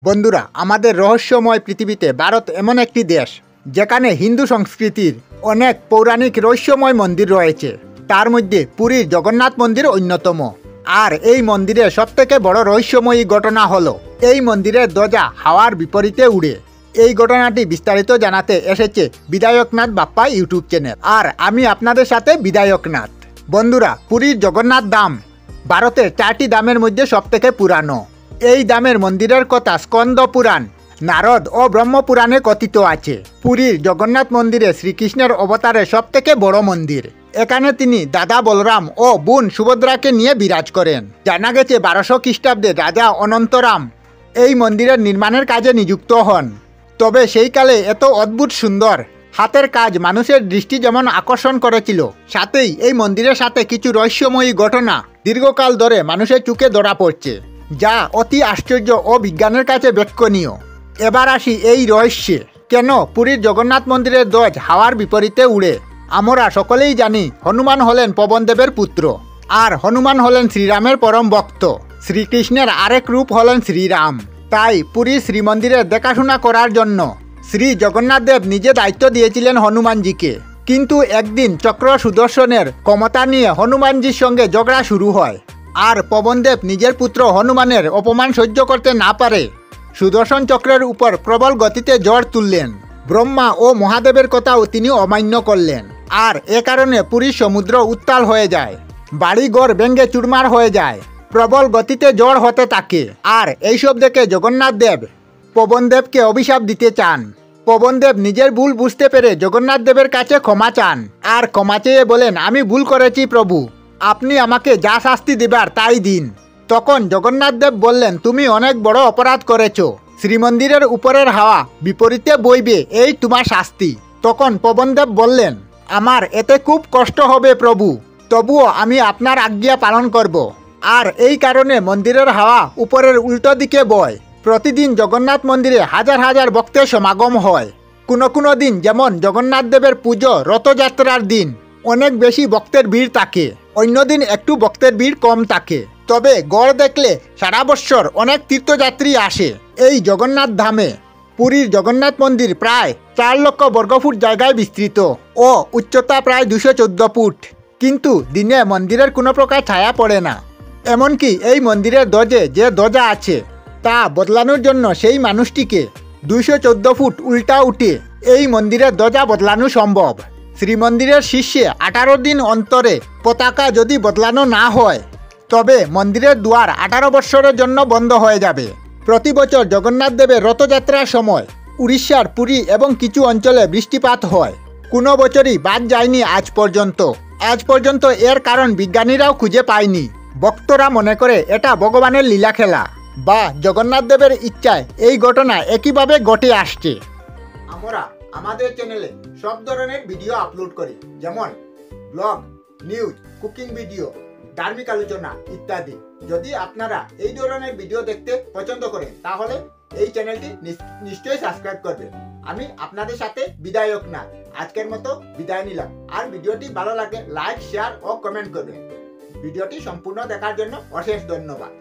বন্ধুরা, আমাদের রহস্যময় পৃথিবীতে ভারত এমন একটি দেশ যেখানে হিন্দু সংস্কৃতির অনেক পৌরাণিক রহস্যময় মন্দির রয়েছে। তার মধ্যে পুরীর জগন্নাথ মন্দির অন্যতম। আর এই মন্দিরের সবথেকে বড় রহস্যময়ী ঘটনা হলো এই মন্দিরের ধ্বজা হাওয়ার বিপরীতে উড়ে। এই ঘটনাটি বিস্তারিত জানাতে এসেছে বিধায়কনাথ বাপ্পা ইউটিউব চ্যানেল, আর আমি আপনাদের সাথে বিধায়কনাথ। বন্ধুরা, পুরীর জগন্নাথ ধাম ভারতের 4টি ধামের মধ্যে সবথেকে পুরানো। এই ধামের মন্দিরের কথা স্কন্দ পুরাণ, নারদ ও ব্রহ্মপুরাণে কথিত আছে। পুরীর জগন্নাথ মন্দিরে শ্রীকৃষ্ণের অবতারের সবথেকে বড় মন্দির। এখানে তিনি দাদা বলরাম ও বোন সুভদ্রাকে নিয়ে বিরাজ করেন। জানা গেছে 1200 খ্রিস্টাব্দে রাজা অনন্তরাম এই মন্দিরের নির্মাণের কাজে নিযুক্ত হন। তবে সেই কালে এত অদ্ভুত সুন্দর হাতের কাজ মানুষের দৃষ্টি যেমন আকর্ষণ করেছিল, সাথেই এই মন্দিরের সাথে কিছু রহস্যময়ী ঘটনা দীর্ঘকাল ধরে মানুষের চোখে ধরা পড়ছে, যা অতি আশ্চর্য ও বিজ্ঞানের কাছে ব্যাখ্যানীয়। এবার আসি এই রহস্যে। কেন পুরীর জগন্নাথ মন্দিরের ধ্বজ হাওয়ার বিপরীতে উড়ে? আমরা সকলেই জানি হনুমান হলেন পবনদেবের পুত্র, আর হনুমান হলেন শ্রীরামের পরম ভক্ত। শ্রীকৃষ্ণের আরেক রূপ হলেন শ্রীরাম। তাই পুরীর শ্রীমন্দিরের দেখাশোনা করার জন্য শ্রী জগন্নাথ দেব নিজে দায়িত্ব দিয়েছিলেন হনুমানজিকে। কিন্তু একদিন চক্র সুদর্শনের ক্ষমতা নিয়ে হনুমানজির সঙ্গে ঝগড়া শুরু হয়, আর পবনদেব নিজের পুত্র হনুমানের অপমান সহ্য করতে না পারে সুদর্শন চক্রের উপর প্রবল গতিতে ঝড় তুললেন। ব্রহ্মা ও মহাদেবের কথাও তিনি অমান্য করলেন, আর এ কারণে পুরীর সমুদ্র উত্তাল হয়ে যায়, বাড়িঘর ভেঙে চুরমার হয়ে যায়, প্রবল গতিতে ঝড় হতে থাকে। আর এইসব দেখে জগন্নাথ দেব পবনদেবকে অভিশাপ দিতে চান। পবনদেব নিজের ভুল বুঝতে পেরে জগন্নাথ দেবের কাছে ক্ষমা চান, আর ক্ষমা চেয়ে বলেন, আমি ভুল করেছি প্রভু, আপনি আমাকে যা শাস্তি দেবার তাই দিন। তখন জগন্নাথ দেব বললেন, তুমি অনেক বড় অপরাধ করেছো, শ্রীমন্দিরের উপরের হাওয়া বিপরীতে বইবে, এই তোমার শাস্তি। তখন পবনদেব বললেন, আমার এতে খুব কষ্ট হবে প্রভু, তবুও আমি আপনার আজ্ঞা পালন করব। আর এই কারণে মন্দিরের হাওয়া উপরের উল্টো দিকে বয়। প্রতিদিন জগন্নাথ মন্দিরে হাজার হাজার ভক্তের সমাগম হয়। কোনো দিন, যেমন জগন্নাথ দেবের পুজো রথযাত্রার দিন, অনেক বেশি ভক্তের ভিড় থাকে, অন্যদিন একটু ভক্তের ভিড় কম থাকে। তবে গড় দেখলে সারা বৎসর অনেক তীর্থযাত্রী আসে এই জগন্নাথ ধামে। পুরীর জগন্নাথ মন্দির প্রায় 4 লক্ষ বর্গফুট জায়গায় বিস্তৃত ও উচ্চতা প্রায় 214 ফুট। কিন্তু দিনে মন্দিরের কোনো প্রকার ছায়া পড়ে না। এমনকি এই মন্দিরের ধ্বজে যে ধ্বজা আছে তা বদলানোর জন্য সেই মানুষটিকে 214 ফুট উল্টা উঠে এই মন্দিরের ধ্বজা বদলানো সম্ভব। শ্রীমন্দিরের শীর্ষে 18 দিন অন্তরে পতাকা যদি বদলানো না হয়, তবে মন্দিরের দুয়ার 18 বৎসরের জন্য বন্ধ হয়ে যাবে। প্রতি বছর জগন্নাথ দেবের রথযাত্রার সময় উড়িষ্যার পুরী এবং কিছু অঞ্চলে বৃষ্টিপাত হয়। কোনো বছরই বাদ যায়নি আজ পর্যন্ত। এর কারণ বিজ্ঞানীরাও খুঁজে পায়নি। ভক্তরা মনে করে এটা ভগবানের লীলা খেলা বা জগন্নাথ দেবের ইচ্ছায় এই ঘটনা একইভাবে ঘটে আসছে। আমরা আমাদের চ্যানেলে সব ধরনের ভিডিও আপলোড করি, যেমন ব্লগ, নিউজ, কুকিং ভিডিও, ধার্মিক আলোচনা ইত্যাদি। যদি আপনারা এই ধরনের ভিডিও দেখতে পছন্দ করেন তাহলে এই চ্যানেলটি নিশ্চয়ই সাবস্ক্রাইব করবেন। আমি আপনাদের সাথে বিধায়কনাথ আজকের মতো বিদায় নিলাম। আর ভিডিওটি ভালো লাগে লাইক, শেয়ার ও কমেন্ট করবেন। ভিডিওটি সম্পূর্ণ দেখার জন্য অশেষ ধন্যবাদ।